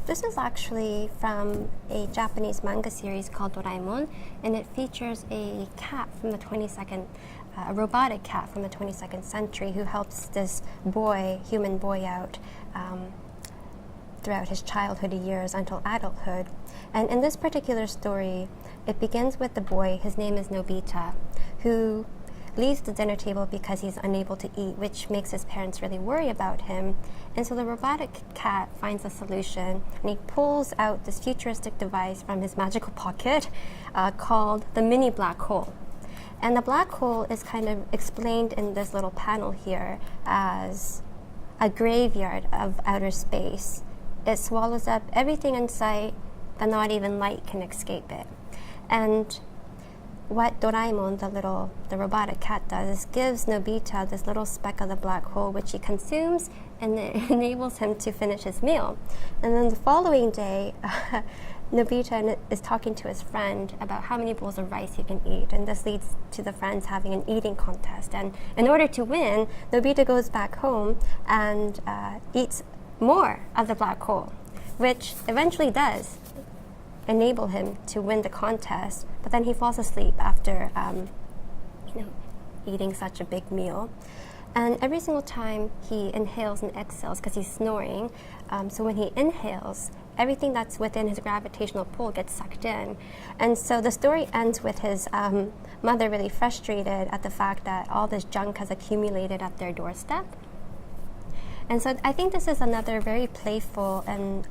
This is actually from a Japanese manga series called Doraemon, and it features a cat from the 22nd, a robotic cat from the 22nd century who helps this boy, human boy, out throughout his childhood years until adulthood. And in this particular story, it begins with the boy, his name is Nobita, who leaves the dinner table because he's unable to eat, which makes his parents really worry about him. And so the robotic cat finds a solution, and he pulls out this futuristic device from his magical pocket called the mini black hole. And the black hole is kind of explained in this little panel here as a graveyard of outer space. It swallows up everything in sight, but not even light can escape it. And what Doraemon, the robotic cat, does is gives Nobita this little speck of the black hole, which he consumes, and it enables him to finish his meal. And then the following day, Nobita is talking to his friend about how many bowls of rice he can eat, and this leads to the friends having an eating contest. And in order to win, Nobita goes back home and eats more of the black hole, which eventually does enable him to win the contest, but then he falls asleep after eating such a big meal. And every single time he inhales and exhales, because he's snoring, so when he inhales, everything that's within his gravitational pull gets sucked in. And so the story ends with his mother really frustrated at the fact that all this junk has accumulated at their doorstep. And so I think this is another very playful and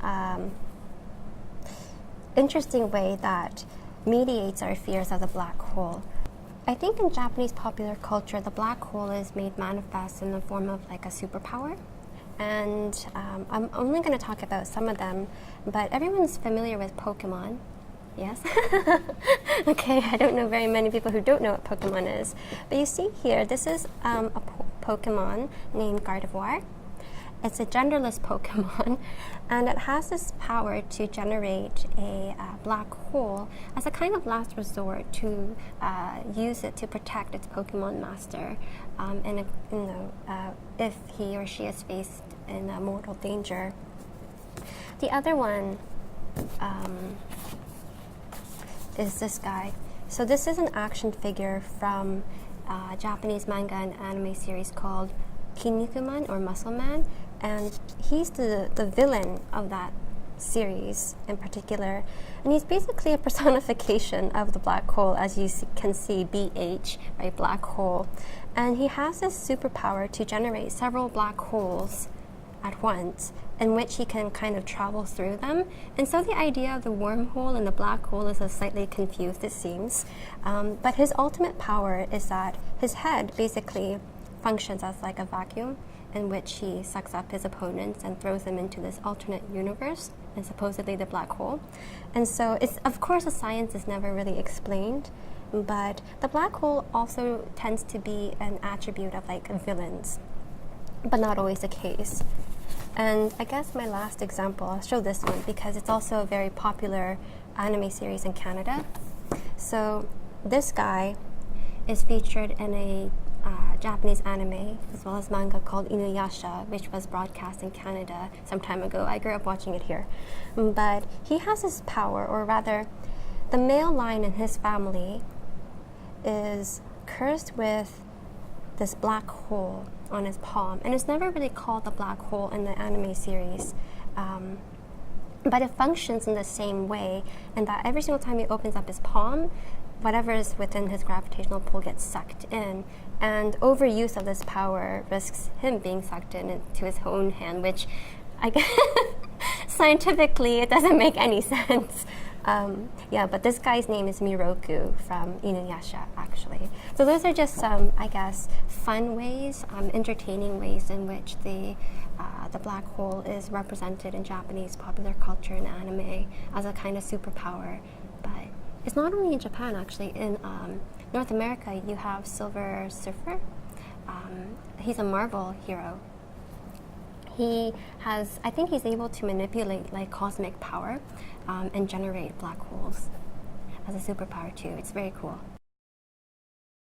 interesting way that mediates our fears of the black hole. I think in Japanese popular culture, the black hole is made manifest in the form of like a superpower. And I'm only going to talk about some of them, but everyone's familiar with Pokemon. Yes? Okay, I don't know very many people who don't know what Pokemon is. But you see here, this is a Pokemon named Gardevoir. It's a genderless Pokemon, and it has this power to generate a black hole as a kind of last resort to use it to protect its Pokemon master if he or she is faced in mortal danger. The other one is this guy. So this is an action figure from a Japanese manga and anime series called Kinnikuman, or Muscle Man, and he's the villain of that series in particular, and he's basically a personification of the black hole, as you can see, BH, right, black hole. And he has this superpower to generate several black holes at once, in which he can kind of travel through them. And so the idea of the wormhole and the black hole is slightly confused, it seems. But his ultimate power is that his head basically functions as like a vacuum, in which he sucks up his opponents and throws them into this alternate universe, and supposedly the black hole. And so it's, of course, the science is never really explained, but the black hole also tends to be an attribute of like villains, but not always the case. And I guess my last example, I'll show this one because it's also a very popular anime series in Canada. So this guy is featured in a Japanese anime as well as manga called Inuyasha, which was broadcast in Canada some time ago. I grew up watching it here. But he has this power, or rather, the male line in his family is cursed with this black hole on his palm. And it's never really called the black hole in the anime series. But it functions in the same way, in that every single time he opens up his palm, whatever is within his gravitational pull gets sucked in, and overuse of this power risks him being sucked into his own hand, which I guess scientifically it doesn't make any sense. But this guy's name is Miroku from Inuyasha, actually. So those are just some, I guess, fun ways, entertaining ways in which the black hole is represented in Japanese popular culture and anime as a kind of superpower. But it's not only in Japan, actually. In North America, you have Silver Surfer. He's a Marvel hero. I think he's able to manipulate like cosmic power and generate black holes as a superpower too. It's very cool.